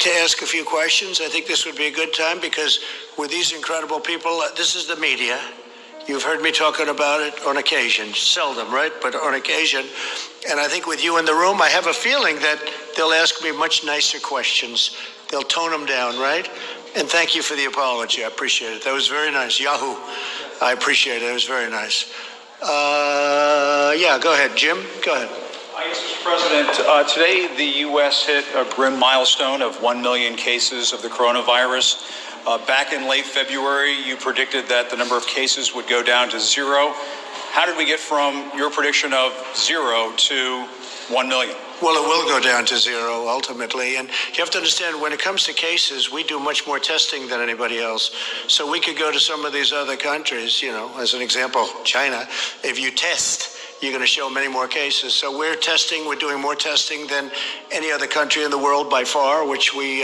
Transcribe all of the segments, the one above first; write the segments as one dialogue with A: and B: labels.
A: to ask a few questions. I think this would be a good time because with these incredible people, this is the media. You've heard me talking about it on occasion, seldom, right? But on occasion. And I think with you in the room, I have a feeling that they'll ask me much nicer questions. They'll tone them down, right? And thank you for the apology. I appreciate it. That was very nice. Yahoo. I appreciate it. It was very nice. Yeah, go ahead, Jim. Go ahead.
B: Yes, Mr. President, today the U.S. hit a grim milestone of 1 million cases of the coronavirus. Back in late February, you predicted that the number of cases would go down to 0. How did we get from your prediction of 0 to 1 million?
A: Well, it will go down to 0 ultimately. And you have to understand, when it comes to cases, we do much more testing than anybody else. So we could go to some of these other countries, you know, as an example, China. If you test, you're going to show many more cases. So we're doing more testing than any other country in the world by far, which we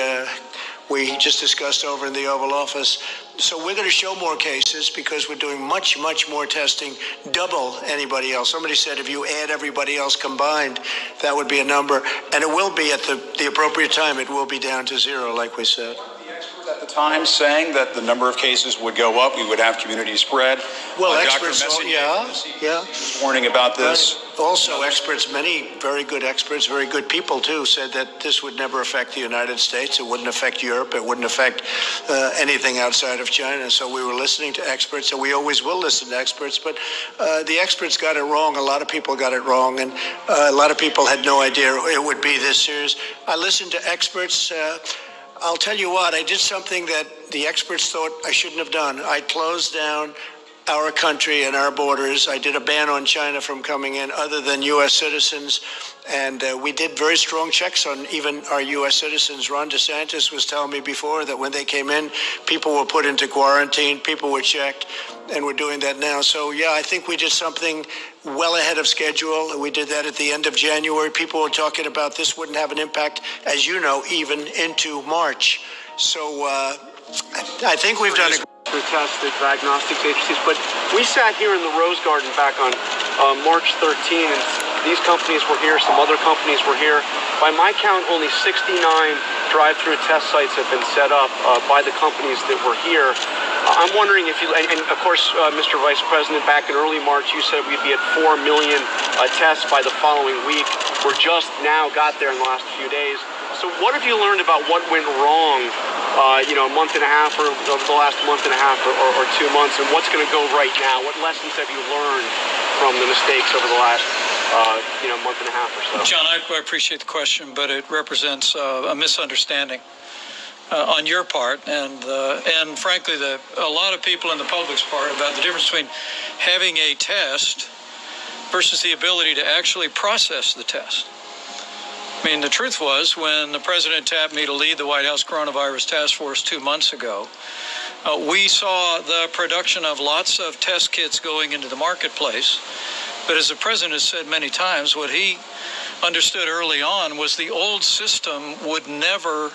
A: just discussed over in the Oval Office. So we're going to show more cases because we're doing much, much more testing, double anybody else. Somebody said if you add everybody else combined, that would be a number. And it will be at the appropriate time. It will be down to 0, like we said.
B: The experts at the time saying that the number of cases would go up, we would have community spread.
A: Well, experts, yeah.
B: Warning about this.
A: Right. Also, experts, many very good experts, very good people too, said that this would never affect the United States. It wouldn't affect Europe. It wouldn't affect anything outside of China. So we were listening to experts, and we always will listen to experts. But the experts got it wrong. A lot of people got it wrong, and a lot of people had no idea it would be this serious. I listened to experts. I'll tell you what, I did something that the experts thought I shouldn't have done. I closed down our country and our borders. I did a ban on China from coming in other than U.S. citizens. And we did very strong checks on even our U.S. citizens. Ron DeSantis was telling me before that when they came in, people were put into quarantine, people were checked, and we're doing that now. So, yeah, I think we did something well ahead of schedule. We did that at the end of January. People were talking about this wouldn't have an impact, as you know, even into March. So I think we've done a
C: to test the diagnostics agencies, but we sat here in the Rose Garden back on March 13, and these companies were here, some other companies were here. By my count, only 69 drive-through test sites have been set up by the companies that were here. I'm wondering if you, and of course, Mr. Vice President, back in early March, you said we'd be at 4 million tests by the following week. We're just now got there in the last few days. So what have you learned about what went wrong, a month and a half or over the last month and a half or 2 months, and what's going to go right now? What lessons have you learned from the mistakes over the last, month and a half or so?
D: John, I appreciate the question, but it represents a misunderstanding on your part and frankly, a lot of people in the public's part about the difference between having a test versus the ability to actually process the test. I mean, the truth was, when the president tapped me to lead the White House Coronavirus Task Force 2 months ago, we saw the production of lots of test kits going into the marketplace. But as the president has said many times, what he understood early on was the old system would never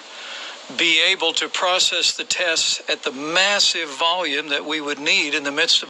D: be able to process the tests at the massive volume that we would need in the midst of